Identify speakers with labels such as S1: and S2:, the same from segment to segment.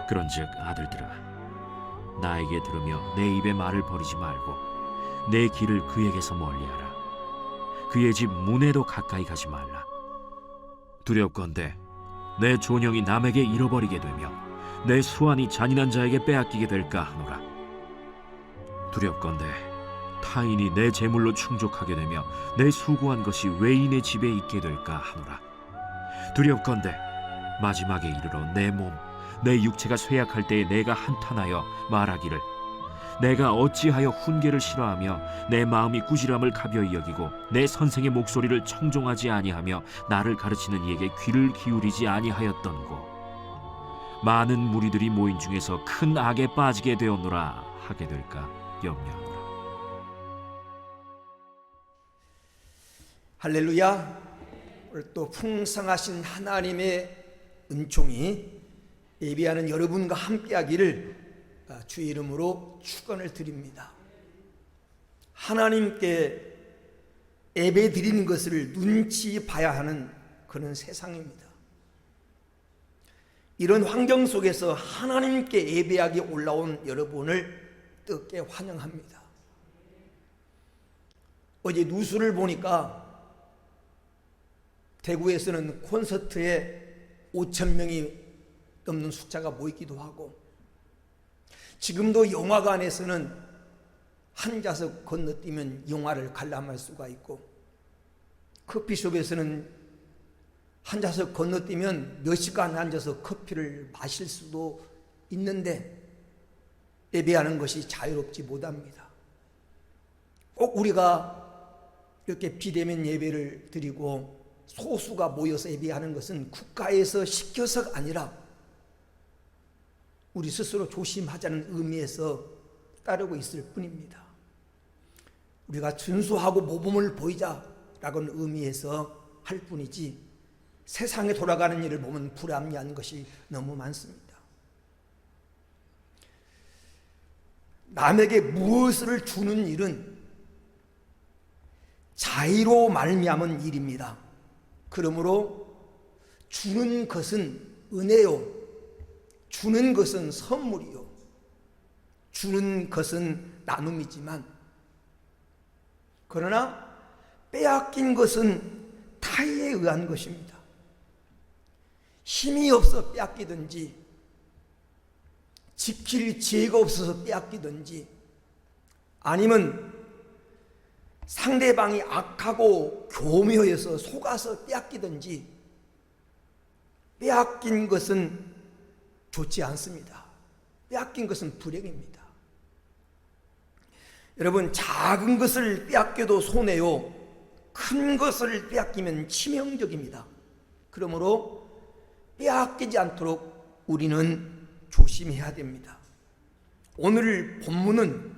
S1: 그런즉 아들들아, 나에게 들으며 내 입에 말을 버리지 말고 내 길을 그에게서 멀리하라. 그의 집 문에도 가까이 가지 말라. 두렵건대 내 존영이 남에게 잃어버리게 되며 내 수완이 잔인한 자에게 빼앗기게 될까 하노라. 두렵건대 타인이 내 재물로 충족하게 되며 내 수고한 것이 외인의 집에 있게 될까 하노라. 두렵건대 마지막에 이르러 내 몸, 내 육체가 쇠약할 때에 내가 한탄하여 말하기를, 내가 어찌하여 훈계를 싫어하며 내 마음이 꾸지람을 가벼이 여기고 내 선생의 목소리를 청종하지 아니하며 나를 가르치는 이에게 귀를 기울이지 아니하였던고. 많은 무리들이 모인 중에서 큰 악에 빠지게 되었노라 하게 될까 염려하노라.
S2: 할렐루야. 오늘 또 풍성하신 하나님의 은총이 예배하는 여러분과 함께하기를 주의 이름으로 축원을 드립니다. 하나님께 예배 드리는 것을 눈치 봐야 하는 그런 세상입니다. 이런 환경 속에서 하나님께 예배하기 올라온 여러분을 뜨겁게 환영합니다. 어제 뉴스를 보니까 대구에서는 콘서트에 5,000명이 넘는 숫자가 모이기도 하고, 지금도 영화관에서는 한 좌석 건너뛰면 영화를 관람할 수가 있고, 커피숍에서는 한 좌석 건너뛰면 몇 시간 앉아서 커피를 마실 수도 있는데 예배하는 것이 자유롭지 못합니다. 꼭 우리가 이렇게 비대면 예배를 드리고 소수가 모여서 예배하는 것은 국가에서 시켜서가 아니라 우리 스스로 조심하자는 의미에서 따르고 있을 뿐입니다. 우리가 준수하고 모범을 보이자라는 의미에서 할 뿐이지, 세상에 돌아가는 일을 보면 불합리한 것이 너무 많습니다. 남에게 무엇을 주는 일은 자의로 말미암은 일입니다. 그러므로 주는 것은 은혜요, 주는 것은 선물이요, 주는 것은 나눔이지만, 그러나 빼앗긴 것은 타의에 의한 것입니다. 힘이 없어 빼앗기든지, 지킬 지혜가 없어서 빼앗기든지, 아니면 상대방이 악하고 교묘해서 속아서 빼앗기든지, 빼앗긴 것은 좋지 않습니다. 빼앗긴 것은 불행입니다. 여러분, 작은 것을 빼앗겨도 손해요, 큰 것을 빼앗기면 치명적입니다. 그러므로 빼앗기지 않도록 우리는 조심해야 됩니다. 오늘 본문은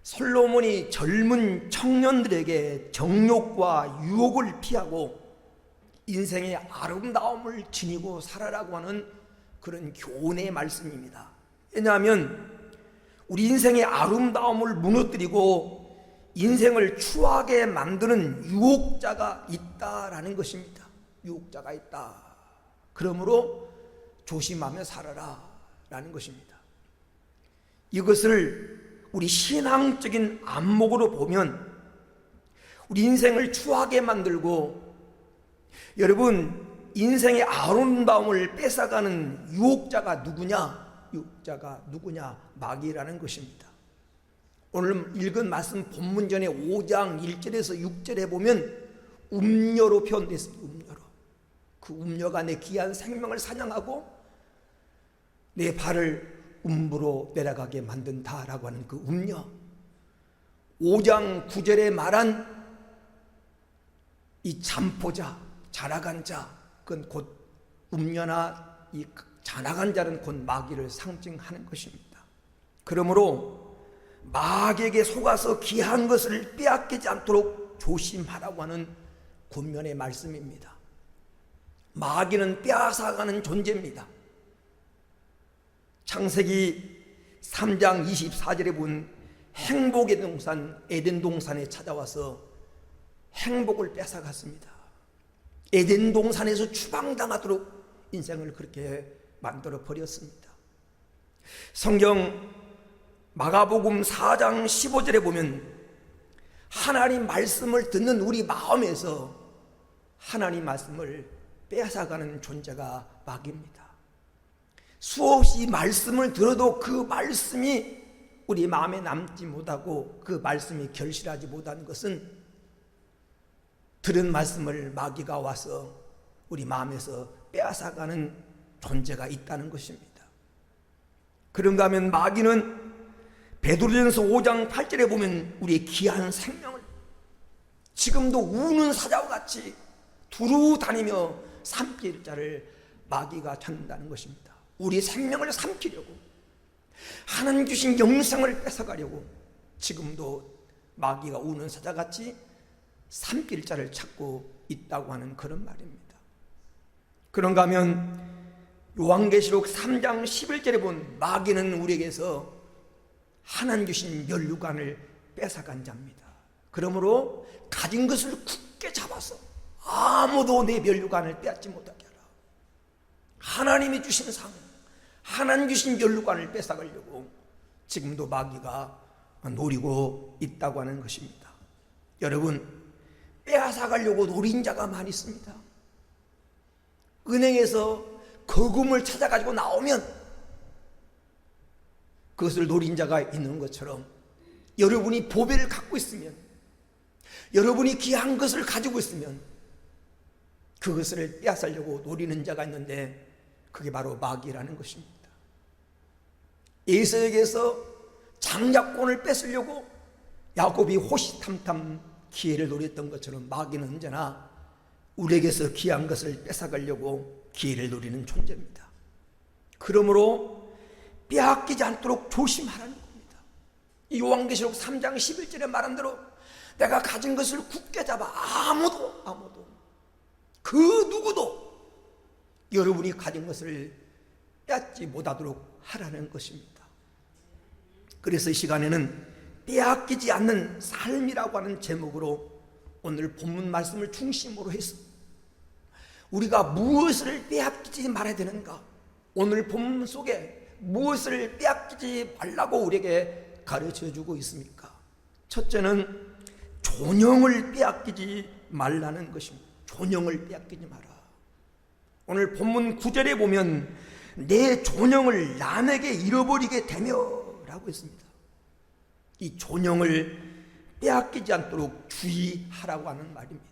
S2: 솔로몬이 젊은 청년들에게 정욕과 유혹을 피하고 인생의 아름다움을 지니고 살아라고 하는 그런 교훈의 말씀입니다. 왜냐하면 우리 인생의 아름다움을 무너뜨리고 인생을 추하게 만드는 유혹자가 있다라는 것입니다. 유혹자가 있다. 그러므로 조심하며 살아라 라는 것입니다. 이것을 우리 신앙적인 안목으로 보면 우리 인생을 추하게 만들고, 여러분, 인생의 아름다움을 뺏어가는 유혹자가 누구냐? 유혹자가 누구냐? 마귀라는 것입니다. 오늘 읽은 말씀 본문 전에 5장 1절에서 6절에 보면 음녀로 표현됐습니다. 음녀로. 그 음녀가 내 귀한 생명을 사냥하고 내 발을 음부로 내려가게 만든다라고 하는 그 음녀. 5장 9절에 말한 이 잠포자, 자나간 자, 그건 곧 음녀나 이 자나간 자는 곧 마귀를 상징하는 것입니다. 그러므로 마귀에게 속아서 귀한 것을 빼앗기지 않도록 조심하라고 하는 권면의 말씀입니다. 마귀는 빼앗아가는 존재입니다. 창세기 3장 24절에 본 행복의 동산 에덴 동산에 찾아와서 행복을 뺏어갔습니다. 에덴 동산에서 추방당하도록 인생을 그렇게 만들어 버렸습니다. 성경 마가복음 4장 15절에 보면 하나님 말씀을 듣는 우리 마음에서 하나님 말씀을 빼앗아가는 존재가 마귀입니다. 수없이 말씀을 들어도 그 말씀이 우리 마음에 남지 못하고 그 말씀이 결실하지 못하는 것은 들은 말씀을 마귀가 와서 우리 마음에서 빼앗아가는 존재가 있다는 것입니다. 그런가 하면 마귀는 베드로전서 5장 8절에 보면 우리의 귀한 생명을 지금도 우는 사자와 같이 두루 다니며 삼킬 자를 마귀가 찾는다는 것입니다. 우리 생명을 삼키려고, 하나님 주신 영생을 뺏어가려고 지금도 마귀가 우는 사자같이 삼킬 자를 찾고 있다고 하는 그런 말입니다. 그런가 하면 요한계시록 3장 11절에 본 마귀는 우리에게서 하나님 주신 면류관을 뺏어간 자입니다. 그러므로 가진 것을 굳게 잡아서 아무도 내 면류관을 빼앗지 못하게 하라. 하나님이 주신 상, 하나님 주신 면류관을 뺏어가려고 지금도 마귀가 노리고 있다고 하는 것입니다. 여러분, 빼앗아가려고 노린 자가 많이 있습니다. 은행에서 거금을 찾아가지고 나오면 그것을 노린 자가 있는 것처럼 여러분이 보배를 갖고 있으면, 여러분이 귀한 것을 가지고 있으면 그것을 빼앗으려고 노리는 자가 있는데 그게 바로 마귀라는 것입니다. 에서에게서 장자권을 뺏으려고 야곱이 호시탐탐 기회를 노렸던 것처럼 마귀는 언제나 우리에게서 귀한 것을 뺏어가려고 기회를 노리는 존재입니다. 그러므로 빼앗기지 않도록 조심하라는 겁니다. 이 요한계시록 3장 11절에 말한 대로 내가 가진 것을 굳게 잡아 아무도 그 누구도 여러분이 가진 것을 빼앗지 못하도록 하라는 것입니다. 그래서 이 시간에는 빼앗기지 않는 삶이라고 하는 제목으로 오늘 본문 말씀을 중심으로 해서 우리가 무엇을 빼앗기지 말아야 되는가, 오늘 본문 속에 무엇을 빼앗기지 말라고 우리에게 가르쳐주고 있습니까? 첫째는 존영을 빼앗기지 말라는 것입니다. 존영을 빼앗기지 마라. 오늘 본문 9절에 보면 내 존영을 남에게 잃어버리게 되며 라고 했습니다. 이 존영을 빼앗기지 않도록 주의하라고 하는 말입니다.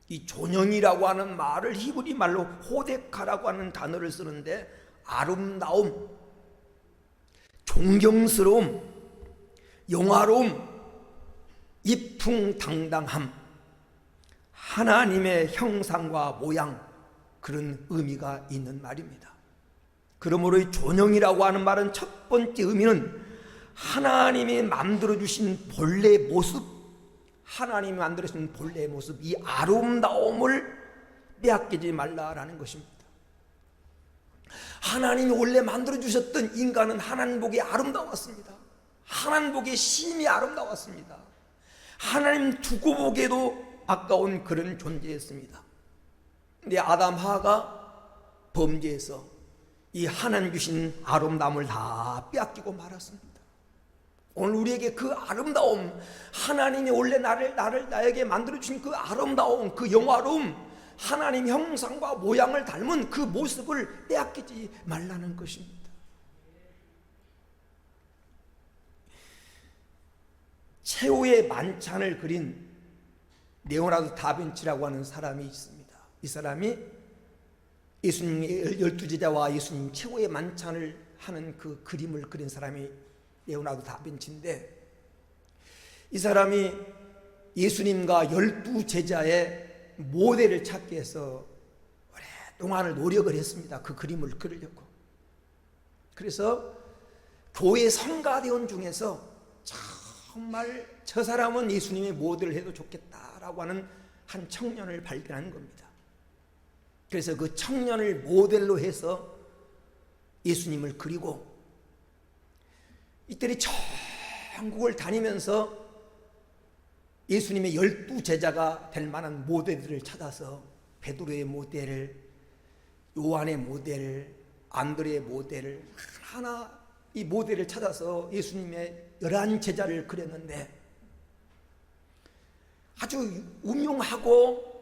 S2: 이 존영이라고 하는 말을 히브리 말로 호데카라고 하는 단어를 쓰는데 아름다움, 존경스러움, 영화로움, 이풍당당함, 하나님의 형상과 모양, 그런 의미가 있는 말입니다. 그러므로 이 존영이라고 하는 말은 첫 번째 의미는 하나님이 만들어주신 본래 모습, 하나님이 만들어주신 본래 모습, 이 아름다움을 빼앗기지 말라라는 것입니다. 하나님이 원래 만들어주셨던 인간은 하나님 보기에 아름다웠습니다. 하나님 보기에 심히 아름다웠습니다. 하나님 두고 보기에도 아까운 그런 존재였습니다. 근데 아담 하가 범죄해서 이 하나님 주신 아름다움을 다 빼앗기고 말았습니다. 오늘 우리에게 그 아름다움, 하나님이 원래 나에게 만들어주신 그 아름다움, 그 영화로움, 하나님 형상과 모양을 닮은 그 모습을 빼앗기지 말라는 것입니다. 최후의 만찬을 그린 레오나르도 다빈치라고 하는 사람이 있습니다. 이 사람이 예수님의 12제자와 예수님 최후의 만찬을 하는 그 그림을 그린 사람이 레오나르도 다빈치인데, 이 사람이 예수님과 12제자의 모델을 찾기 위해서 오랫동안을 노력을 했습니다. 그 그림을 그리려고. 그래서 교회 성가대원 중에서 정말 저 사람은 예수님의 모델을 해도 좋겠다라고 하는 한 청년을 발견한 겁니다. 그래서 그 청년을 모델로 예수님을 그리고 이들이 전국을 다니면서 예수님의 12제자가 될 만한 모델들을 찾아서 베드로의 모델, 요한의 모델, 안드레 모델을 하나 이 모델을 찾아서 예수님의 11 제자를 그렸는데 아주 음흉하고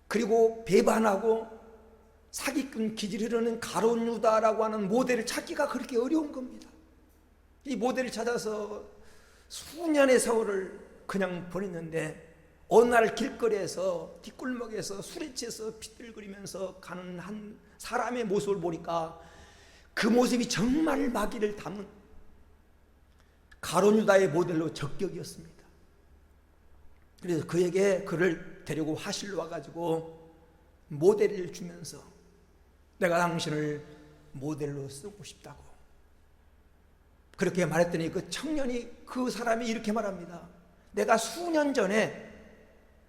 S2: 그리고 배반하고 사기꾼 기질을 흐르는 가룟 유다라고 하는 모델을 찾기가 그렇게 어려운 겁니다. 이 모델을 찾아서 수년의 세월을 그냥 보냈는데 어느 날 길거리에서 뒷골목에서 술에 취해서 비틀거리면서 가는 한 사람의 모습을 보니까 그 모습이 정말 마귀를 담은 가룟 유다의 모델로 적격이었습니다. 그래서 그에게 그를 데리고 화실로 와가지고 모델을 주면서 내가 당신을 모델로 쓰고 싶다고 그렇게 말했더니 그 청년이 그 사람이 이렇게 말합니다. 내가 수년 전에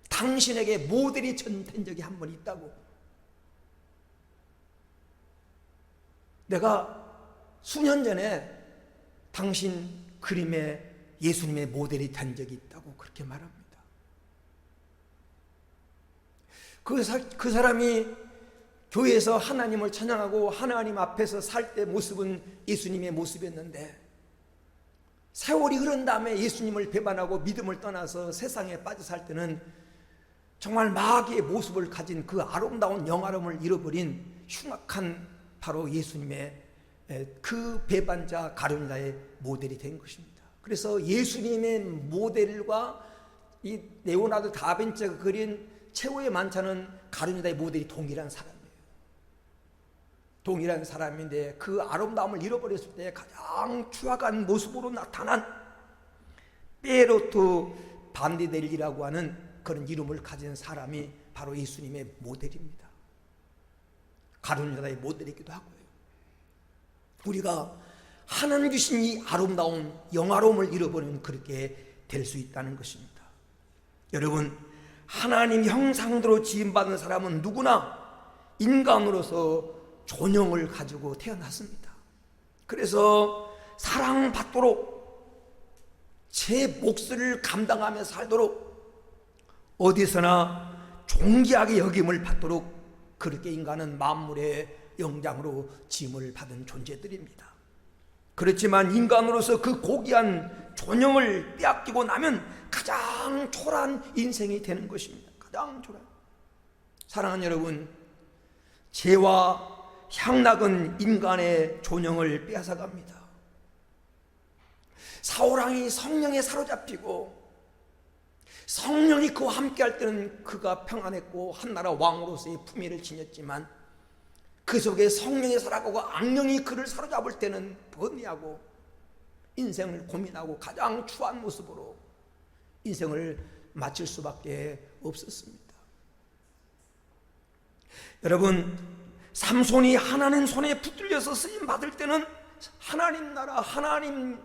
S2: 당신에게 모델이 된 적이 한 번 있다고. 내가 수년 전에 당신 그림에 예수님의 모델이 된 적이 있다고 그렇게 말합니다. 그 사람이 교회에서 하나님을 찬양하고 하나님 앞에서 살 때 모습은 예수님의 모습이었는데 세월이 흐른 다음에 예수님을 배반하고 믿음을 떠나서 세상에 빠져 살 때는 정말 마귀의 모습을 가진 그 아름다운 영화로움을 잃어버린 흉악한 바로 예수님의 그 배반자 가룟 유다의 모델이 된 것입니다. 그래서 예수님의 모델과 이 레오나르도 다빈치가 그린 최후의 만찬은 가룟 유다의 모델이 동일한 사람이에요. 동일한 사람인데 그 아름다움을 잃어버렸을 때 가장 추악한 모습으로 나타난 베르토 반디델리라고 하는 그런 이름을 가진 사람이 바로 예수님의 모델입니다. 가룟 유다의 모델이기도 하고요. 우리가 하나님 주신 이 아름다운 영화로움을 잃어버리면 그렇게 될 수 있다는 것입니다. 여러분, 하나님 형상대로 지음받은 사람은 누구나 인간으로서 존영을 가지고 태어났습니다. 그래서 사랑받도록 제 몫을 감당하며 살도록 어디서나 존귀하게 여김을 받도록 그렇게 인간은 만물의 영장으로 지음을 받은 존재들입니다. 그렇지만 인간으로서 그 고귀한 존영을 빼앗기고 나면 가장 초라한 인생이 되는 것입니다. 가장 초라한. 사랑하는 여러분, 죄와 향락은 인간의 존영을 빼앗아갑니다. 사울왕이 성령에 사로잡히고 성령이 그와 함께할 때는 그가 평안했고 한나라 왕으로서의 품위를 지녔지만 그 속에 성령이 살아가고 악령이 그를 사로잡을 때는 번뇌하고 인생을 고민하고 가장 추한 모습으로 인생을 마칠 수밖에 없었습니다. 여러분, 삼손이 하나님 손에 붙들려서 쓰임 받을 때는 하나님 나라 하나님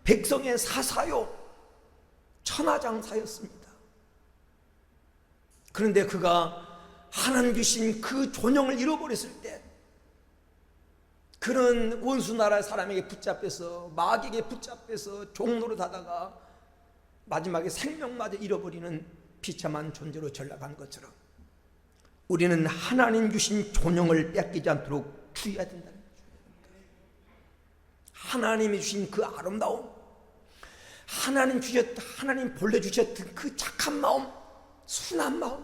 S2: 백성의 사사요 천하장사였습니다. 그런데 그가 하나님 주신 그 존영을 잃어버렸을 때 그런 원수나라 사람에게 붙잡혀서 마귀에게 붙잡혀서 종로로 다다가 마지막에 생명마저 잃어버리는 비참한 존재로 전락한 것처럼 우리는 하나님 주신 존영을 뺏기지 않도록 주의해야 된다는 거죠. 하나님이 주신 그 아름다움, 하나님 본래 주셨던 그 착한 마음, 순한 마음,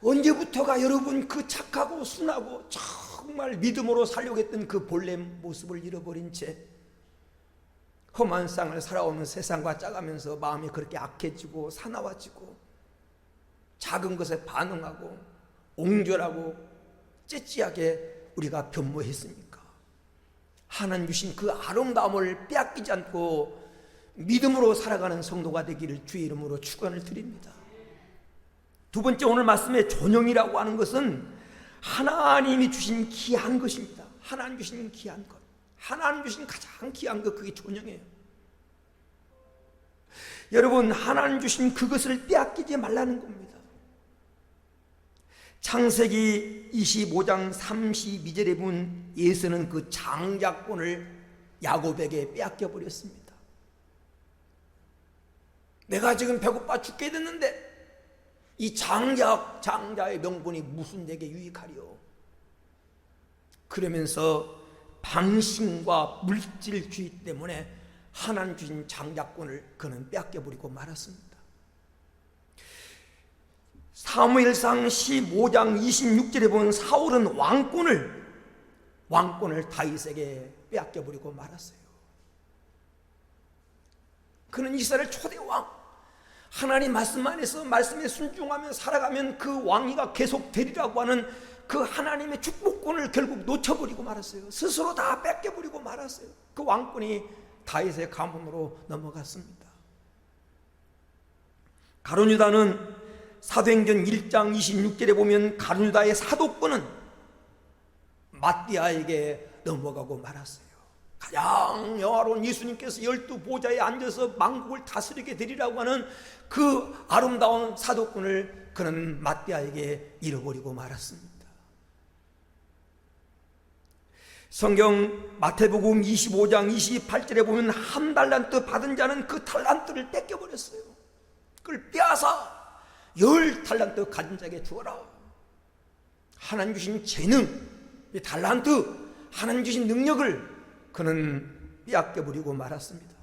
S2: 언제부터가 여러분 그 착하고 순하고 정말 믿음으로 살려고 했던 그 본래 모습을 잃어버린 채 험한 땅을 살아오는 세상과 짜가면서 마음이 그렇게 악해지고 사나워지고 작은 것에 반응하고 옹졸하고 째찌하게 우리가 변모했습니까? 하나님 주신 그 아름다움을 빼앗기지 않고 믿음으로 살아가는 성도가 되기를 주의 이름으로 축원을 드립니다. 두 번째, 오늘 말씀의 존영이라고 하는 것은 하나님이 주신 귀한 것입니다. 하나님 주신 귀한 것, 하나님 주신 가장 귀한 것, 그게 존영이에요. 여러분, 하나님 주신 그것을 빼앗기지 말라는 겁니다. 창세기 25장 32절에 보면 에서는 그 장자권을 야곱에게 빼앗겨 버렸습니다. 내가 지금 배고파 죽게 됐는데 이 장자의 명분이 무슨 내게 유익하리요? 그러면서 방심과 물질주의 때문에 하나님 주신 장자권을 그는 빼앗겨버리고 말았습니다. 사무엘상 15장 26절에 보면 사울은 왕권을 다윗에게 빼앗겨버리고 말았어요. 그는 이스라엘 초대왕, 하나님 말씀 안에서 말씀에 순종하며 살아가면 그 왕위가 계속되리라고 하는 그 하나님의 축복권을 결국 놓쳐버리고 말았어요. 스스로 다 뺏겨버리고 말았어요. 그 왕권이 다윗의 가문으로 넘어갔습니다. 가룟 유다는 사도행전 1장 26절에 보면 가룟 유다의 사도권은 mattia에게 넘어가고 말았어요. 가장 영화로운 예수님께서 12보좌에 앉아서 만국을 다스리게 되리라고 하는 그 아름다운 사도권을 그는 mattia에게 잃어버리고 말았습니다. 성경 마태복음 25장 28절에 보면 한 달란트 받은 자는 그 달란트를 뺏겨버렸어요. 그걸 빼앗아 10달란트 가진 자에게 주어라. 하나님 주신 재능, 달란트, 하나님 주신 능력을 그는 빼앗겨버리고 말았습니다.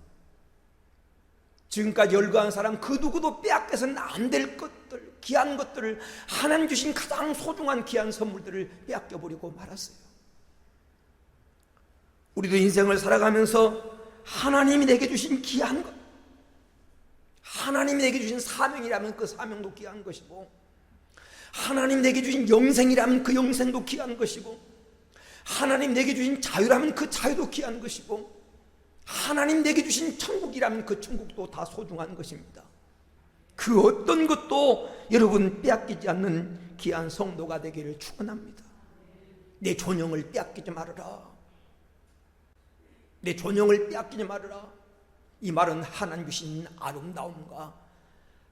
S2: 지금까지 열거한 사람 그 누구도 빼앗겨서는 안 될 것들, 귀한 것들을, 하나님 주신 가장 소중한 귀한 선물들을 빼앗겨버리고 말았어요. 우리도 인생을 살아가면서 하나님이 내게 주신 귀한 것, 하나님이 내게 주신 사명이라면 그 사명도 귀한 것이고, 하나님 내게 주신 영생이라면 그 영생도 귀한 것이고, 하나님 내게 주신 자유라면 그 자유도 귀한 것이고, 하나님 내게 주신 천국이라면 그 천국도 다 소중한 것입니다. 그 어떤 것도 여러분 빼앗기지 않는 귀한 성도가 되기를 축원합니다. 내 존영을 빼앗기지 말아라. 내 존영을 빼앗기지 말아라. 이 말은 하나님 주신 아름다움과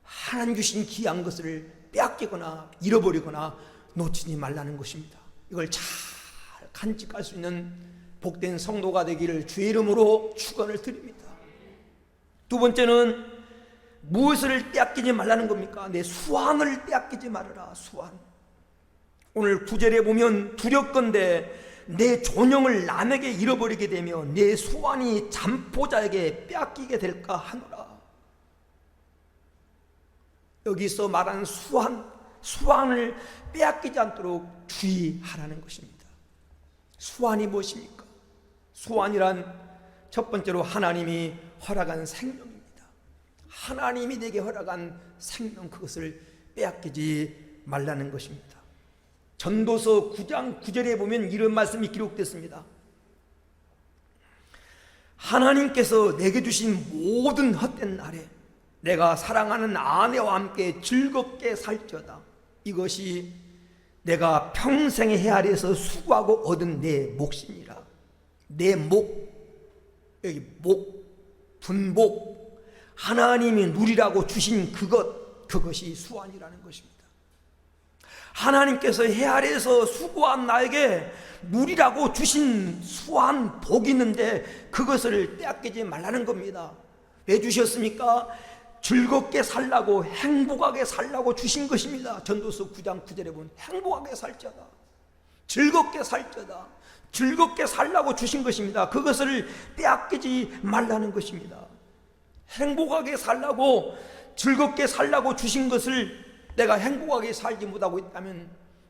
S2: 하나님 주신 귀한 것을 빼앗기거나 잃어버리거나 놓치지 말라는 것입니다. 이걸 잘 간직할 수 있는 복된 성도가 되기를 주의 이름으로 축원을 드립니다. 두 번째는 무엇을 빼앗기지 말라는 겁니까? 내 수완을 빼앗기지 말아라. 수완. 오늘 9절에 보면 두렵건대 내 존영을 남에게 잃어버리게 되며 내 수완이 잠포자에게 빼앗기게 될까 하노라. 여기서 말하는 수완을 빼앗기지 않도록 주의하라는 것입니다. 수완이 무엇입니까? 수완이란 첫 번째로 하나님이 허락한 생명입니다. 하나님이 내게 허락한 생명, 그것을 빼앗기지 말라는 것입니다. 전도서 9장 9절에 보면 이런 말씀이 기록됐습니다. 하나님께서 내게 주신 모든 헛된 날에 내가 사랑하는 아내와 함께 즐겁게 살지어다. 이것이 내가 평생의 헤아려서 수고하고 얻은 내 몫이니라. 내 목, 여기 목, 분복, 하나님이 누리라고 주신 그것이 수완이라는 것입니다. 하나님께서 헤아려서 수고한 나에게 누리라고 주신 수완, 복이 있는데 그것을 빼앗기지 말라는 겁니다. 왜 주셨습니까? 즐겁게 살라고, 행복하게 살라고 주신 것입니다. 전도서 9장 9절에 보면 행복하게 살자다, 즐겁게 살자다, 즐겁게 살라고 주신 것입니다. 그것을 빼앗기지 말라는 것입니다. 행복하게 살라고, 즐겁게 살라고 주신 것을 내가 행복하게 살지 못하고 있다면,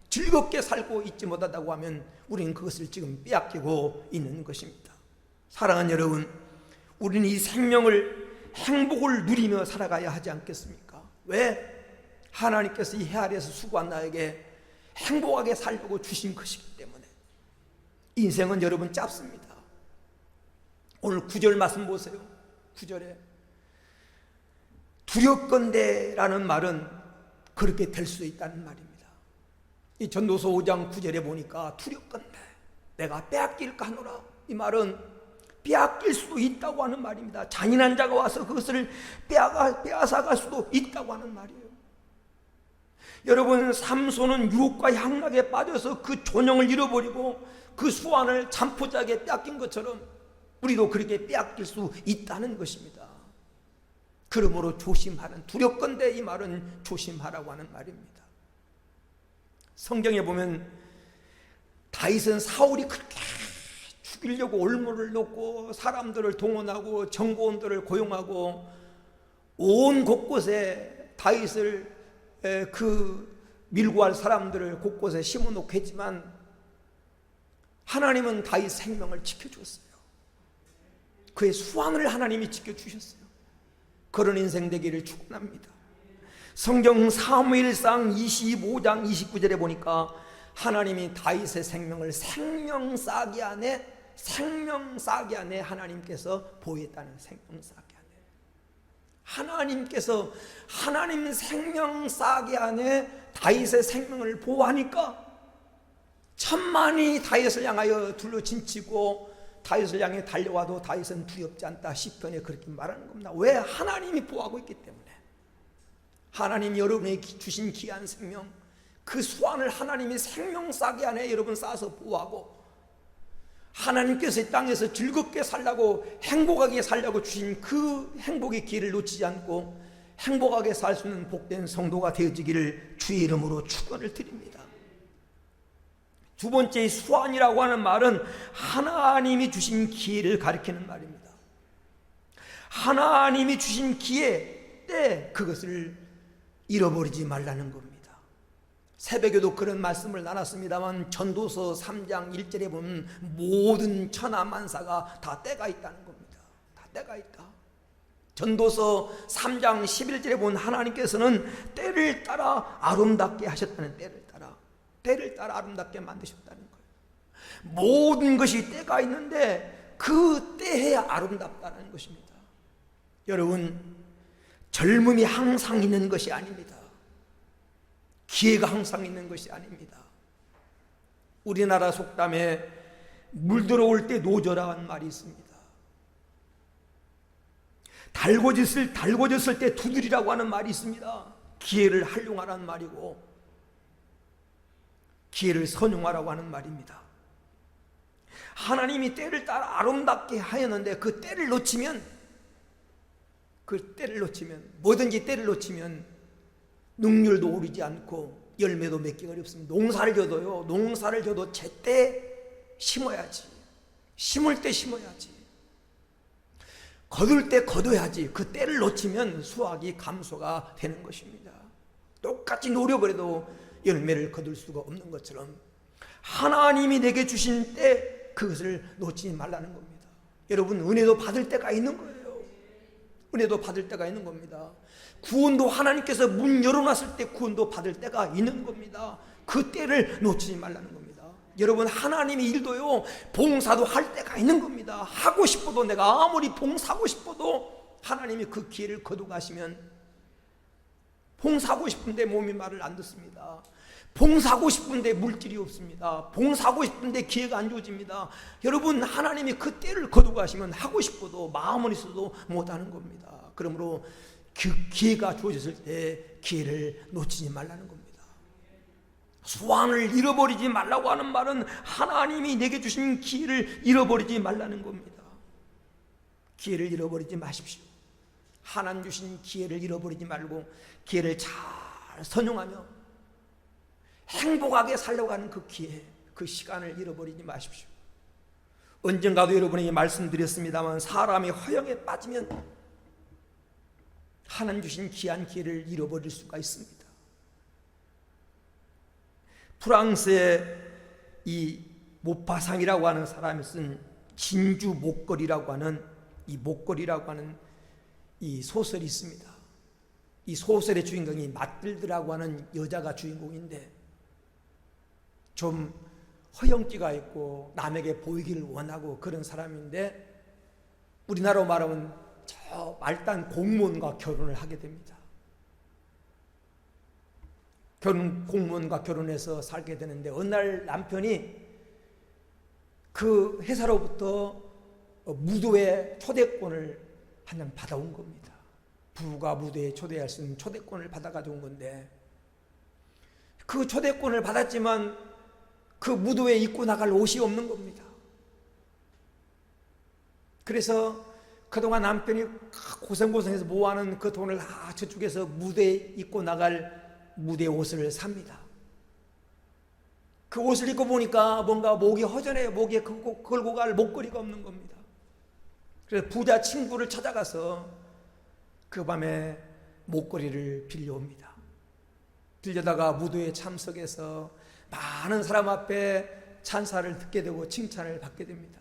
S2: 즐겁게 살고 있지 못하다고 하면 우리는 그것을 지금 빼앗기고 있는 것입니다. 사랑하는 여러분, 우리는 이 생명을, 행복을 누리며 살아가야 하지 않겠습니까? 왜? 하나님께서 이 헤아려서 수고한 나에게 행복하게 살려고 주신 것이기 때문에. 인생은 여러분 짧습니다. 오늘 9절 말씀 보세요. 9절에 두렵건대라는 말은 그렇게 될 수 있다는 말입니다. 이 전도서 5장 9절에 보니까 두렵건대 내가 빼앗길까 하노라. 이 말은 빼앗길 수도 있다고 하는 말입니다. 잔인한 자가 와서 그것을 빼앗아갈 수도 있다고 하는 말이에요. 여러분, 삼손은 유혹과 향락에 빠져서 그 존영을 잃어버리고 그 수완을 잠포자에게 빼앗긴 것처럼 우리도 그렇게 빼앗길 수 있다는 것입니다. 그러므로 조심하는, 두렵건대 이 말은 조심하라고 하는 말입니다. 성경에 보면 다윗은 사울이 그렇게 죽이려고 올무를 놓고 사람들을 동원하고 정보원들을 고용하고 온 곳곳에 다윗을 밀고 갈 사람들을 곳곳에 심어놓고 했지만 하나님은 다윗 생명을 지켜주었어요. 그의 수완을 하나님이 지켜주셨어요. 그런 인생 되기를 축원합니다. 성경 사무엘상 25장 29절에 보니까 하나님이 다윗의 생명을 생명싸기 안에 하나님께서 보호했다는. 생명싸기 안에 하나님께서 하나님 생명싸기 안에 다윗의 생명을 보호하니까 천만이 다윗을 향하여 둘러짐치고 다윗을 향해 달려와도 다윗은 두렵지 않다. 시편에 그렇게 말하는 겁니다. 왜? 하나님이 보호하고 있기 때문에. 하나님이 여러분에게 주신 귀한 생명, 그 수완을 하나님이 생명싸기 안에 여러분 쌓아서 보호하고, 하나님께서 이 땅에서 즐겁게 살라고 행복하게 살라고 주신 그 행복의 기회를 놓치지 않고 행복하게 살 수 있는 복된 성도가 되어지기를 주의 이름으로 축원을 드립니다. 두 번째, 수완이라고 하는 말은 하나님이 주신 기회를 가리키는 말입니다. 하나님이 주신 기회 때 그것을 잃어버리지 말라는 겁니다. 새벽에도 그런 말씀을 나눴습니다만 전도서 3장 1절에 보면 모든 천하 만사가 다 때가 있다는 겁니다. 다 때가 있다. 전도서 3장 11절에 보면 하나님께서는 때를 따라 아름답게 하셨다는, 때를 따라 아름답게 만드셨다는 거예요. 모든 것이 때가 있는데 그 때에 아름답다는 것입니다. 여러분, 젊음이 항상 있는 것이 아닙니다. 기회가 항상 있는 것이 아닙니다. 우리나라 속담에 물 들어올 때 노저라는 말이 있습니다. 달궈졌을 때 두드리라고 하는 말이 있습니다. 기회를 활용하라는 말이고 기회를 선용하라고 하는 말입니다. 하나님이 때를 따라 아름답게 하였는데 그 때를 놓치면 뭐든지 때를 놓치면 능률도 오르지 않고 열매도 맺기가 어렵습니다. 농사를 져도 제때 심어야지. 심을 때 심어야지. 거둘 때 거둬야지. 그 때를 놓치면 수확이 감소가 되는 것입니다. 똑같이 노력을 해도 열매를 거둘 수가 없는 것처럼 하나님이 내게 주신 때 그것을 놓치지 말라는 겁니다. 여러분, 은혜도 받을 때가 있는 거예요. 은혜도 받을 때가 있는 겁니다. 구원도 하나님께서 문 열어놨을 때 구원도 받을 때가 있는 겁니다. 그 때를 놓치지 말라는 겁니다. 여러분, 하나님의 일도요, 봉사도 할 때가 있는 겁니다. 하고 싶어도, 내가 아무리 봉사하고 싶어도 하나님이 그 기회를 거두가시면, 봉사하고 싶은데 몸이 말을 안 듣습니다. 봉사하고 싶은데 물질이 없습니다. 봉사하고 싶은데 기회가 안 주어집니다. 여러분, 하나님이 그 때를 거두가시면 하고 싶어도 마음은 있어도 못하는 겁니다. 그러므로 그 기회가 주어졌을 때 기회를 놓치지 말라는 겁니다. 수완을 잃어버리지 말라고 하는 말은 하나님이 내게 주신 기회를 잃어버리지 말라는 겁니다. 기회를 잃어버리지 마십시오. 하나님 주신 기회를 잃어버리지 말고 기회를 잘 선용하며 행복하게 살려고 하는 그 기회, 그 시간을 잃어버리지 마십시오. 언젠가도 여러분에게 말씀드렸습니다만 사람이 허영에 빠지면 하나님 주신 귀한 기회를 잃어버릴 수가 있습니다. 프랑스의 이 모파상이라고 하는 사람이 쓴 진주 목걸이라고 하는 이 소설이 있습니다. 이 소설의 주인공이 마틸드라고 하는 여자가 주인공인데 좀 허영기가 있고 남에게 보이기를 원하고 그런 사람인데 우리나라로 말하면 저 말단 공무원과 결혼을 하게 됩니다. 공무원과 결혼해서 살게 되는데 어느 날 남편이 그 회사로부터 무도회 초대권을 한 장 받아온 겁니다. 부가 무도회에 초대할 수 있는 초대권을 받아가지고 온 건데 그 초대권을 받았지만 그 무도회에 입고 나갈 옷이 없는 겁니다. 그래서 그동안 남편이 고생고생해서 모아놓은 그 돈을 저쪽에서 무대에 입고 나갈 무대 옷을 삽니다. 그 옷을 입고 보니까 뭔가 목이 허전해요. 목에 걸고 갈 목걸이가 없는 겁니다. 그래서 부자 친구를 찾아가서 그 밤에 목걸이를 빌려옵니다. 빌려다가 무도에 참석해서 많은 사람 앞에 찬사를 듣게 되고 칭찬을 받게 됩니다.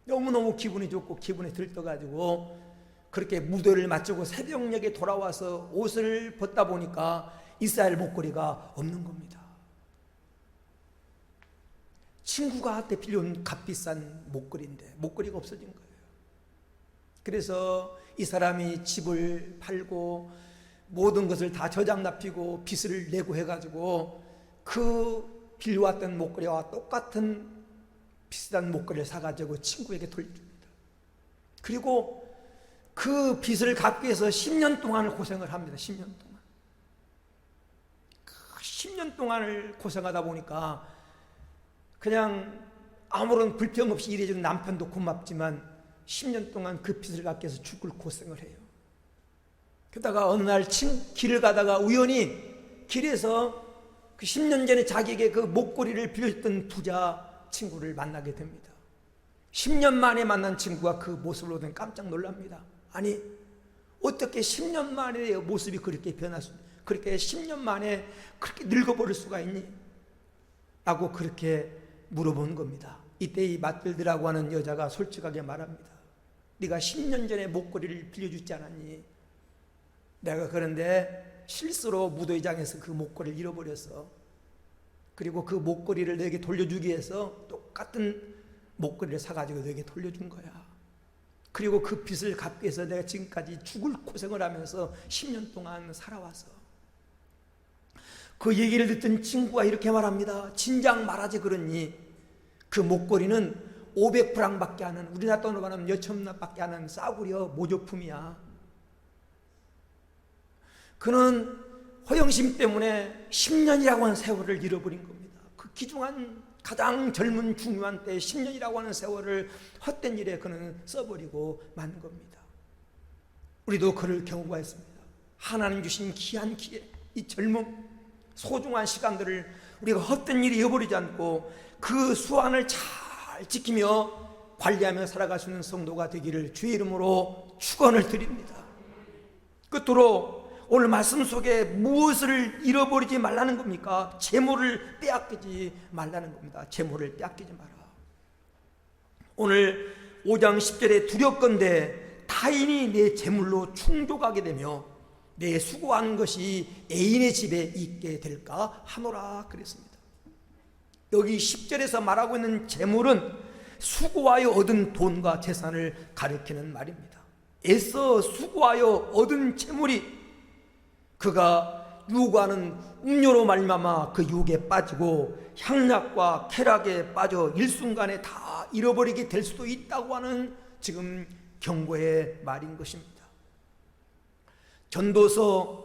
S2: 너무너무 기분이 좋고 기분이 들떠가지고 그렇게 무도를 마치고 새벽녘에 돌아와서 옷을 벗다 보니까 이스라엘 목걸이가 없는 겁니다. 친구가 한테 빌려온 값비싼 목걸이인데 목걸이가 없어진 거예요. 그래서 이 사람이 집을 팔고 모든 것을 다 저장 납히고 빚을 내고 해가지고 그 빌려왔던 목걸이와 똑같은 비싼 목걸이를 사가지고 친구에게 돌려줍니다. 그리고 그 빚을 갚기 위해서 10년 동안을 고생을 합니다. 10년 동안. 그 10년 동안을 고생하다 보니까 그냥 아무런 불평 없이 일해주는 남편도 고맙지만 10년 동안 그 빚을 갚기 위해서 죽을 고생을 해요. 그러다가 어느 날 길을 가다가 우연히 길에서 그 10년 전에 자기에게 그 목걸이를 빌려줬던 부자 친구를 만나게 됩니다. 10년 만에 만난 친구가 그 모습을 보더니 깜짝 놀랍니다. 아니 어떻게 10년 만에 모습이 그렇게 그렇게 10년 만에 그렇게 늙어버릴 수가 있니? 라고 그렇게 물어보는 겁니다. 이때 이 마틸드라고 하는 여자가 솔직하게 말합니다. 네가 10년 전에 목걸이를 빌려주지 않았니? 내가 그런데 실수로 무도회장에서 그 목걸이를 잃어버렸어. 그리고 그 목걸이를 너에게 돌려주기 위해서 똑같은 목걸이를 사가지고 너에게 돌려준 거야. 그리고 그 빚을 갚기 위해서 내가 지금까지 죽을 고생을 하면서 10년 동안 살아왔어. 그 얘기를 듣던 친구가 이렇게 말합니다. 진작 말하지 그랬니? 그 목걸이는 500프랑밖에 안 하는, 우리나라 돈으로 말하면 몇천원밖에 안 하는 싸구려 모조품이야. 그는 허영심 때문에 10년이라고 하는 세월을 잃어버린 겁니다. 그 귀중한 가장 젊은 중요한 때 10년이라고 하는 세월을 헛된 일에 그는 써버리고 만 겁니다. 우리도 그럴 경우가 있습니다. 하나님 주신 귀한 기회, 이 젊음, 소중한 시간들을 우리가 헛된 일에 잃어버리지 않고 그 수완을 잘 지키며 관리하며 살아갈 수 있는 성도가 되기를 주의 이름으로 축원을 드립니다. 끝으로 오늘 말씀 속에 무엇을 잃어버리지 말라는 겁니까? 재물을 빼앗기지 말라는 겁니다. 재물을 빼앗기지 마라. 오늘 5장 10절에 두렵건대 타인이 내 재물로 충족하게 되며 내 수고한 것이 애인의 집에 있게 될까 하노라 그랬습니다. 여기 10절에서 말하고 있는 재물은 수고하여 얻은 돈과 재산을 가리키는 말입니다. 애써 수고하여 얻은 재물이 그가 유혹하는 음료로 말미암아 그 유혹에 빠지고 향락과 쾌락에 빠져 일순간에 다 잃어버리게 될 수도 있다고 하는 지금 경고의 말인 것입니다. 전도서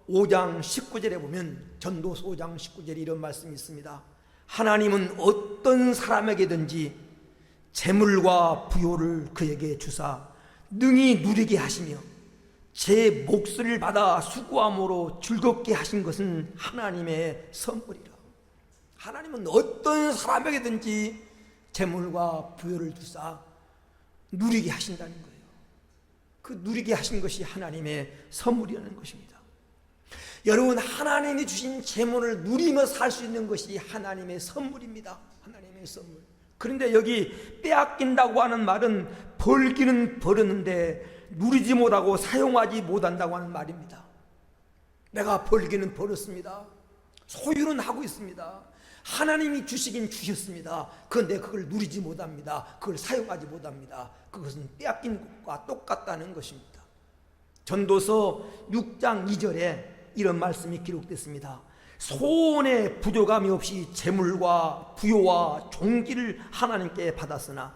S2: 5장 19절에 보면 전도서 5장 19절에 이런 말씀이 있습니다. 하나님은 어떤 사람에게든지 재물과 부요를 그에게 주사 능히 누리게 하시며 제 몫을 받아 수고함으로 즐겁게 하신 것은 하나님의 선물이라. 하나님은 어떤 사람에게든지 재물과 부요를 주사 누리게 하신다는 거예요. 그 누리게 하신 것이 하나님의 선물이라는 것입니다. 여러분, 하나님이 주신 재물을 누리며 살 수 있는 것이 하나님의 선물입니다. 하나님의 선물. 그런데 여기 빼앗긴다고 하는 말은 벌기는 벌었는데 누리지 못하고 사용하지 못한다고 하는 말입니다. 내가 벌기는 벌었습니다. 소유는 하고 있습니다. 하나님이 주시긴 주셨습니다. 그런데 그걸 누리지 못합니다. 그걸 사용하지 못합니다. 그것은 빼앗긴 것과 똑같다는 것입니다. 전도서 6장 2절에 이런 말씀이 기록됐습니다. 소원의 부족함이 없이 재물과 부요와 종기를 하나님께 받았으나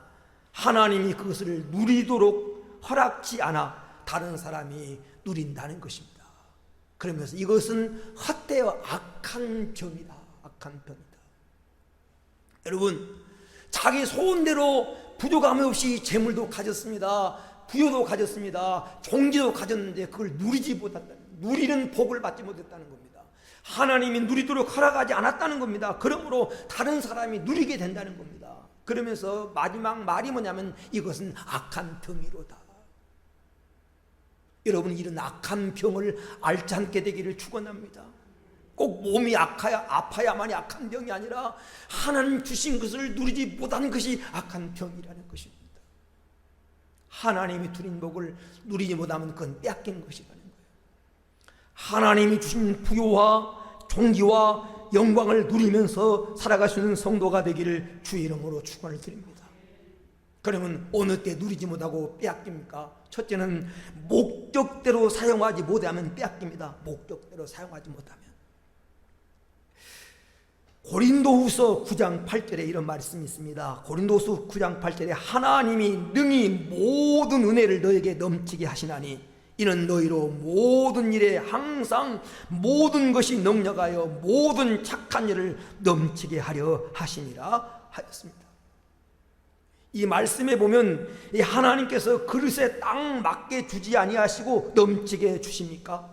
S2: 하나님이 그것을 누리도록 허락지 않아 다른 사람이 누린다는 것입니다. 그러면서 이것은 헛되어 악한 병이다. 악한 병이다. 여러분, 자기 소원대로 부족함이 없이 재물도 가졌습니다. 부요도 가졌습니다. 종기도 가졌는데 그걸 누리지 못했다. 누리는 복을 받지 못했다는 겁니다. 하나님이 누리도록 허락하지 않았다는 겁니다. 그러므로 다른 사람이 누리게 된다는 겁니다. 그러면서 마지막 말이 뭐냐면 이것은 악한 병이로다. 여러분, 이런 악한 병을 앓지 않게 되기를 축원합니다. 꼭 몸이 아파야만이 악한 병이 아니라 하나님 주신 것을 누리지 못한 것이 악한 병이라는 것입니다. 하나님이 주신 복을 누리지 못하면 그건 빼앗긴 것이라는 거예요. 하나님이 주신 부요와 존귀와 영광을 누리면서 살아갈 수 있는 성도가 되기를 주의 이름으로 축원을 드립니다. 그러면 어느 때 누리지 못하고 빼앗깁니까? 첫째는 목적대로 사용하지 못하면 빼앗깁니다. 목적대로 사용하지 못하면. 고린도후서 9장 8절에 이런 말씀이 있습니다. 고린도후서 9장 8절에 하나님이 능히 모든 은혜를 너에게 넘치게 하시나니 이는 너희로 모든 일에 항상 모든 것이 능력하여 모든 착한 일을 넘치게 하려 하시니라 하였습니다. 이 말씀에 보면 이 하나님께서 그릇에 딱 맞게 주지 아니하시고 넘치게 주십니까?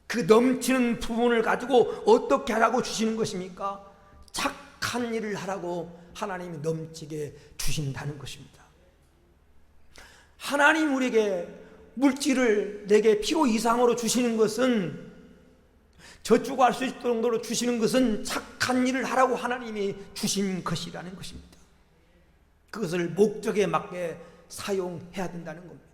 S2: 그 넘치는 부분을 가지고 어떻게 하라고 주시는 것입니까? 착한 일을 하라고 하나님이 넘치게 주신다는 것입니다. 하나님 우리에게 물질을 내게 필요 이상으로 주시는 것은, 저축을 할 수 있을 정도로 주시는 것은 착한 일을 하라고 하나님이 주신 것이라는 것입니다. 그것을 목적에 맞게 사용해야 된다는 겁니다.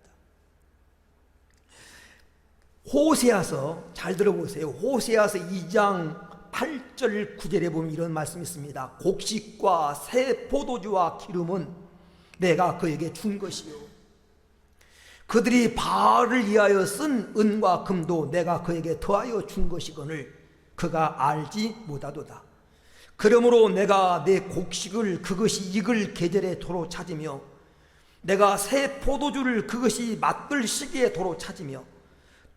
S2: 호세아서 잘 들어보세요. 호세아서 2장 8절 9절에 보면 이런 말씀이 있습니다. 곡식과 새 포도주와 기름은 내가 그에게 준 것이요 그들이 바알을 위하여 쓴 은과 금도 내가 그에게 더하여 준 것이거늘 그가 알지 못하도다. 그러므로 내가 내 곡식을 그것이 익을 계절에 도로 찾으며 내가 새 포도주를 그것이 맛들 시기에 도로 찾으며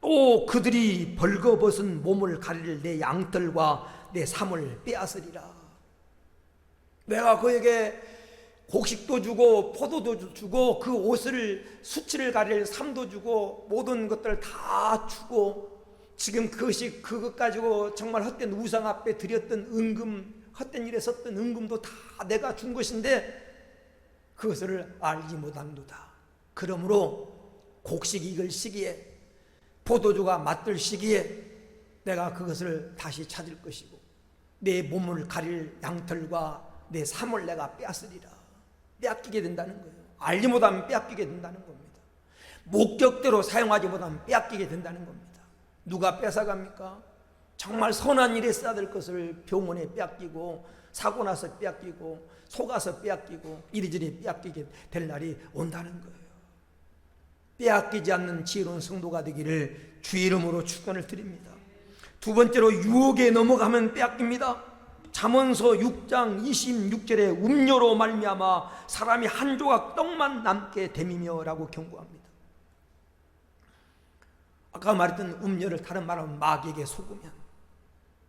S2: 또 그들이 벌거벗은 몸을 가릴 내 양털과 내 삶을 빼앗으리라. 내가 그에게 곡식도 주고 포도도 주고 그 옷을 수치를 가릴 삶도 주고 모든 것들을 다 주고, 지금 그것 가지고 정말 헛된 우상 앞에 드렸던 은금, 헛된 일에 썼던 은금도 다 내가 준 것인데 그것을 알지 못한도다. 그러므로 곡식이 익을 시기에 포도주가 맛들 시기에 내가 그것을 다시 찾을 것이고 내 몸을 가릴 양털과 내 삶을 내가 빼앗으리라. 빼앗기게 된다는 거예요. 알지 못하면 빼앗기게 된다는 겁니다. 목적대로 사용하지 못하면 빼앗기게 된다는 겁니다. 누가 뺏어갑니까? 정말 선한 일에 써야 될 것을 병원에 빼앗기고 사고 나서 빼앗기고 속아서 빼앗기고 이리저리 빼앗기게 될 날이 온다는 거예요. 빼앗기지 않는 지혜로운 성도가 되기를 주의 이름으로 축원을 드립니다. 두 번째로 유혹에 넘어가면 빼앗깁니다. 잠언서 6장 26절에 음료로 말미암아 사람이 한 조각 떡만 남게 됨이며 라고 경고합니다. 아까 말했던 음료를 다른 말로 마귀에게 속으면,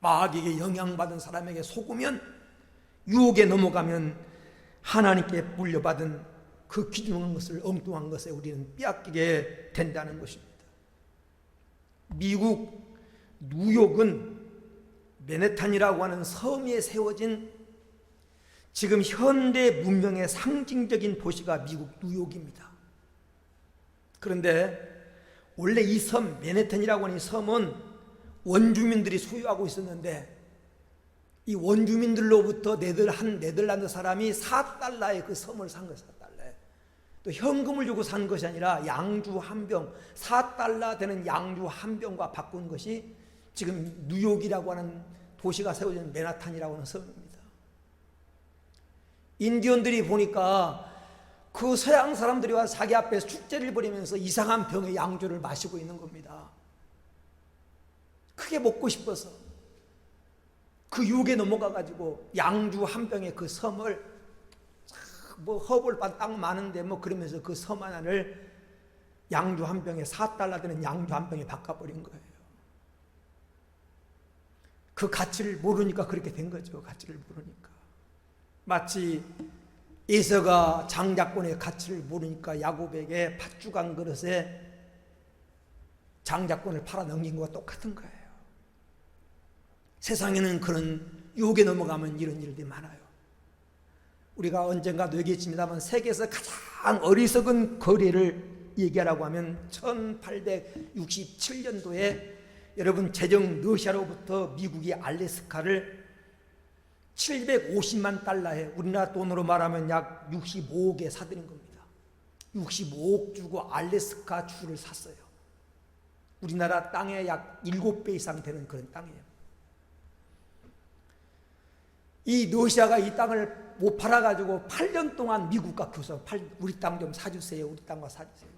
S2: 마귀에게 영향받은 사람에게 속으면, 유혹에 넘어가면 하나님께 물려받은 그 귀중한 것을, 엉뚱한 것에 우리는 빼앗기게 된다는 것입니다. 미국 뉴욕은 맨해튼이라고 하는 섬에 세워진 지금 현대 문명의 상징적인 도시가 미국 뉴욕입니다. 그런데 원래 이 섬, 맨해튼이라고 하는 이 섬은 원주민들이 소유하고 있었는데 이 원주민들로부터 네덜란드 사람이 4달러에 그 섬을 산 거예요. 4달러에. 또 현금을 주고 산 것이 아니라 양주 한 병, 4달러 되는 양주 한 병과 바꾼 것이 지금 뉴욕이라고 하는 도시가 세워진 맨하탄이라고 하는 섬입니다. 인디언들이 보니까 그 서양 사람들이 와서 자기 앞에서 축제를 벌이면서 이상한 병의 양주를 마시고 있는 겁니다. 크게 먹고 싶어서 그 유혹에 넘어가가지고 양주 한 병에 그 섬을 뭐 허벌 딱 많은데 뭐 그러면서 그 섬 하나를 양주 한 병에 4달러 되는 양주 한 병에 바꿔버린 거예요. 그 가치를 모르니까 그렇게 된 거죠. 가치를 모르니까. 마치 에서가 장자권의 가치를 모르니까 야곱에게 팥죽 한 그릇에 장자권을 팔아 넘긴 것과 똑같은 거예요. 세상에는 그런 유혹에 넘어가면 이런 일들이 많아요. 우리가 언젠가도 얘기했습니다만 세계에서 가장 어리석은 거래를 얘기하라고 하면 1867년도에 여러분 제정 러시아로부터 미국이 알래스카를 750만 달러에 우리나라 돈으로 말하면 약 65억에 사들인 겁니다. 65억 주고 알래스카 주를 샀어요. 우리나라 땅의 약 7배 이상 되는 그런 땅이에요. 이 러시아가 이 땅을 못 팔아가지고 8년 동안 미국과 교섭, 우리 땅 좀 사주세요. 우리 땅과 사주세요.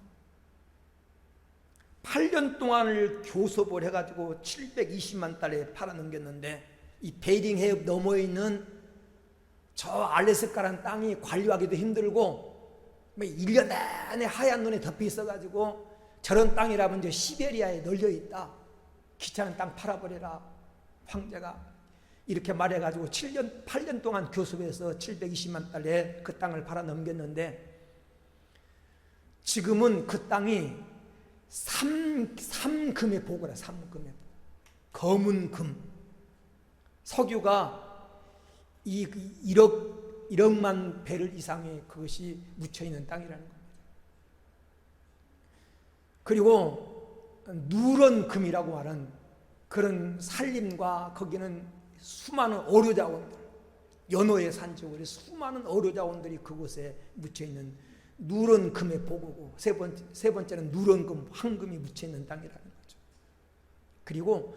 S2: 8년 동안을 교섭을 해가지고 720만 달러에 팔아넘겼는데 이 베링 해협 너머에 있는 저 알래스카라는 땅이 관리하기도 힘들고 1년 내내 하얀 눈에 덮여 있어가지고 저런 땅이라면 이제 시베리아에 널려있다. 귀찮은 땅 팔아버려라. 황제가 이렇게 말해가지고 8년 동안 교섭해서 720만 달러에 그 땅을 팔아넘겼는데 지금은 그 땅이 삼금의 보고라. 삼금의 보고. 검은 금. 석유가 1억만 배럴 이상의 그것이 묻혀있는 땅이라는 겁니다. 그리고 누런 금이라고 하는 그런 산림과 거기는 수많은 어류자원들, 연어의 산지고 수많은 어류자원들이 그곳에 묻혀있는 누런 금의 보고고 세 번째는 누런 금, 황금이 묻혀있는 땅이라는 거죠. 그리고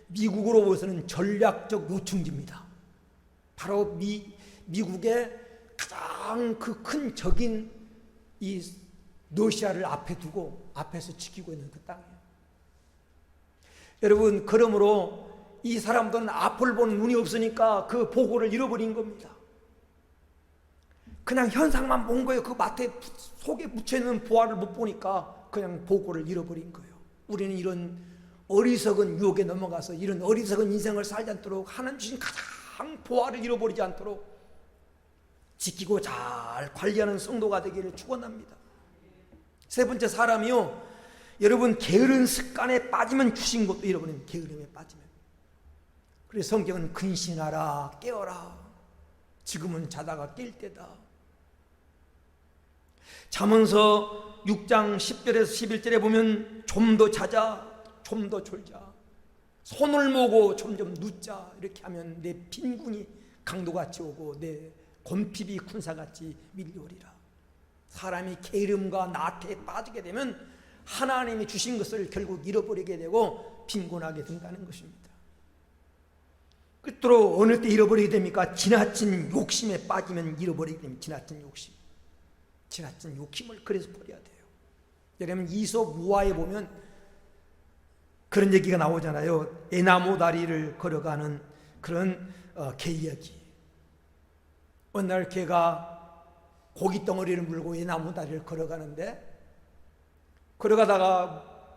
S2: 미국으로부터는 전략적 요충지입니다. 바로 미국의 가장 그 큰 적인 이 러시아를 앞에 두고 앞에서 지키고 있는 그 땅이에요. 여러분, 그러므로 이 사람들은 앞을 보는 눈이 없으니까 그 보고를 잃어버린 겁니다. 그냥 현상만 본 거예요. 그 마태 속에 묻혀있는 보화를 못 보니까 그냥 보고를 잃어버린 거예요. 우리는 이런 어리석은 유혹에 넘어가서 이런 어리석은 인생을 살지 않도록 하나님 주신 가장 보화를 잃어버리지 않도록 지키고 잘 관리하는 성도가 되기를 축원합니다. 세 번째, 사람이요, 여러분 게으른 습관에 빠지면 주신 것도 잃어버립니다. 게으름에 빠지면. 그래서 성경은 근신하라, 깨어라. 지금은 자다가 깰 때다. 잠언서 6장 10절에서 11절에 보면 좀 더 자자, 좀 더 졸자, 손을 모으고 점점 눕자. 이렇게 하면 내 빈군이 강도같이 오고 내 곤핍이 군사같이 밀려오리라. 사람이 게으름과 나태에 빠지게 되면 하나님이 주신 것을 결국 잃어버리게 되고 빈곤하게 된다는 것입니다. 끝으로 어느 때 잃어버리게 됩니까? 지나친 욕심에 빠지면 잃어버리게 됩니다. 지나친 욕심. 지나친 욕심을 그래서 버려야 돼요. 여러분, 이솝 우화에 보면 그런 얘기가 나오잖아요. 애나무 다리를 걸어가는 그런 개 이야기. 어느 날 개가 고기 덩어리를 물고 애나무 다리를 걸어가는데 걸어가다가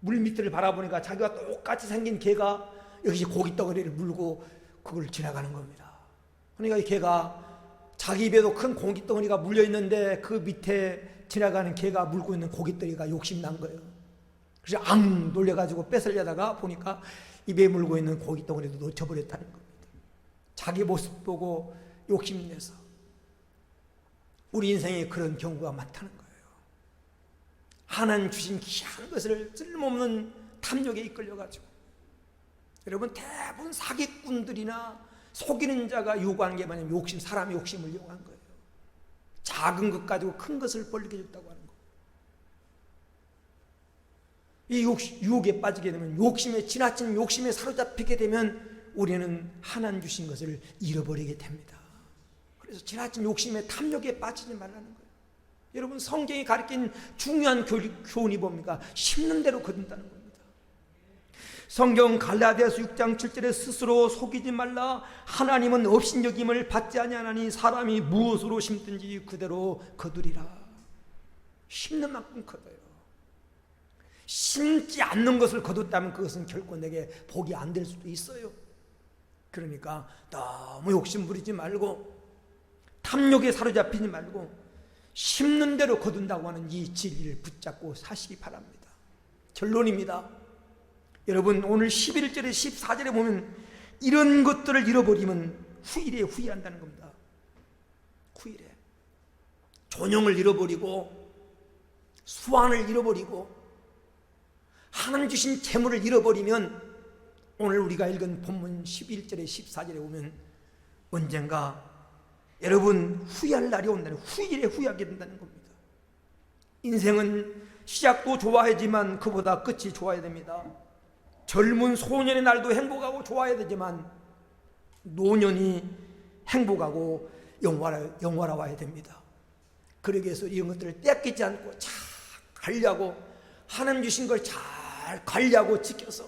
S2: 물 밑을 바라보니까 자기가 똑같이 생긴 개가 역시 고기 덩어리를 물고 그걸 지나가는 겁니다. 그러니까 이 개가 자기 입에도 큰 고기 덩어리가 물려 있는데 그 밑에 지나가는 개가 물고 있는 고기 덩어리가 욕심난 거예요. 그래서 앙 놀려가지고 뺏으려다가 보니까 입에 물고 있는 고기 덩어리도 놓쳐버렸다는 겁니다. 자기 모습 보고 욕심내서. 우리 인생에 그런 경우가 많다는 거예요. 하나님 주신 귀한 것을 쓸모없는 탐욕에 이끌려가지고. 여러분, 대부분 사기꾼들이나 속이는 자가 요구하는 게 뭐냐면 욕심, 사람의 욕심을 이용한 거예요. 작은 것 가지고 큰 것을 벌리게 줬다고 하는 거예요. 이 유혹에 빠지게 되면, 욕심에, 지나친 욕심에 사로잡히게 되면 우리는 하나님 주신 것을 잃어버리게 됩니다. 그래서 지나친 욕심에 탐욕에 빠지지 말라는 거예요. 여러분, 성경이 가르친 중요한 교훈이 뭡니까? 심는 대로 거둔다는 겁니다. 성경 갈라디아서 6장 7절에 스스로 속이지 말라. 하나님은 업신여김을 받지 아니하나니 사람이 무엇으로 심든지 그대로 거두리라. 심는 만큼 거둬요. 심지 않는 것을 거뒀다면 그것은 결코 내게 복이 안 될 수도 있어요. 그러니까 너무 욕심 부리지 말고 탐욕에 사로잡히지 말고 심는 대로 거둔다고 하는 이 진리를 붙잡고 사시기 바랍니다. 결론입니다. 여러분, 오늘 11절에 14절에 보면 이런 것들을 잃어버리면 후일에 후회한다는 겁니다. 후일에 존영을 잃어버리고 수완을 잃어버리고 하나님 주신 재물을 잃어버리면 오늘 우리가 읽은 본문 11절에 14절에 보면 언젠가 여러분 후회할 날이 온다는, 후일에 후회하게 된다는 겁니다. 인생은 시작도 좋아야지만 그보다 끝이 좋아야 됩니다. 젊은 소년의 날도 행복하고 좋아야 되지만 노년이 행복하고 영화로워야 됩니다. 그러기 위해서 이런 것들을 뺏기지 않고 잘 관리하고 하나님 주신 걸 잘 관리하고 지켜서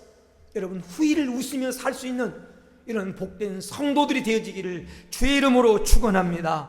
S2: 여러분 후일을 웃으며 살 수 있는 이런 복된 성도들이 되어지기를 주의 이름으로 축원합니다.